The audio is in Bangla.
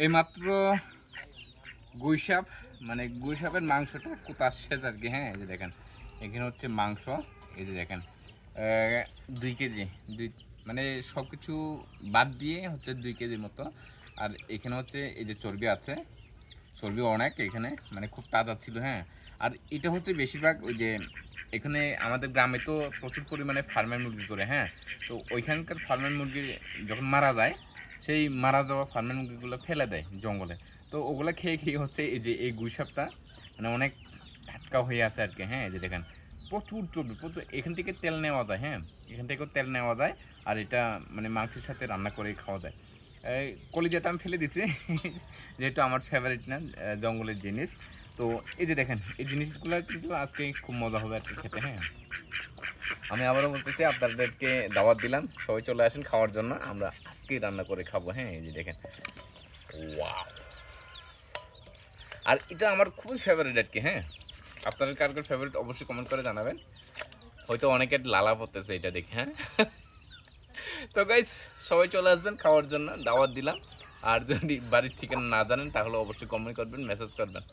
এইমাত্র গুইসাপ মানে গুইসাপের মাংসটা কোথা আসছে আর কি। হ্যাঁ, এই যে দেখেন এখানে হচ্ছে মাংস, এই যে দেখেন 2 কেজি, দুই মানে সব কিছু বাদ দিয়ে হচ্ছে 2 কেজির মতো। আর এখানে হচ্ছে এই যে চর্বি আছে, চর্বি অনেক এখানে, মানে খুব তাজা ছিল। হ্যাঁ, আর এটা হচ্ছে বেশিরভাগ ওই যে এখানে আমাদের গ্রামে তো প্রচুর পরিমাণে ফার্মের মুরগি করে। হ্যাঁ, তো ওইখানকার ফার্মের মুরগি যখন মারা যায়, সেই মারা যাওয়া ফার্মের মুরগিগুলো ফেলে দেয় জঙ্গলে। তো ওগুলো খেয়ে খেয়ে হচ্ছে এই যে এই গুইসাপটা মানে অনেক টাটকা হয়ে আছে আর কি। হ্যাঁ, এই যে দেখেন প্রচুর চর্বি, প্রচুর। এখান থেকে তেল নেওয়া যায়। হ্যাঁ, এখান থেকেও তেল নেওয়া যায়। আর এটা মানে মাংসের সাথে রান্না করে খাওয়া যায়। এই কলিজাটা আমি ফেলে দিছি যেহেতু আমার ফেভারিট না জঙ্গলের জিনিস। তো এই যে দেখেন এই জিনিসগুলো কিন্তু আজকে খুব মজা হবে আর কি খেতে। হ্যাঁ, আমি আবারও বলতেছি আপনাদেরকে দাওয়াত দিলাম, সবাই চলে আসেন খাওয়ার জন্য, আমরা আজকেই রান্না করে খাবো। হ্যাঁ, এই যে দেখেন, ওয়াও! আর এটা আমার খুবই ফেভারিট আর কি। হ্যাঁ, আপনাদের কার কার ফেভারিট অবশ্যই কমেন্ট করে জানাবেন। হয়তো অনেকের লালা পড়তেছে এটা দেখে। হ্যাঁ, তো গাইস সবাই চলে আসবেন খাওয়ার জন্য, দাওয়াত দিলাম। আর যদি বাড়ির ঠিকানা না জানেন তাহলে অবশ্যই কমেন্ট করবেন, মেসেজ করবেন।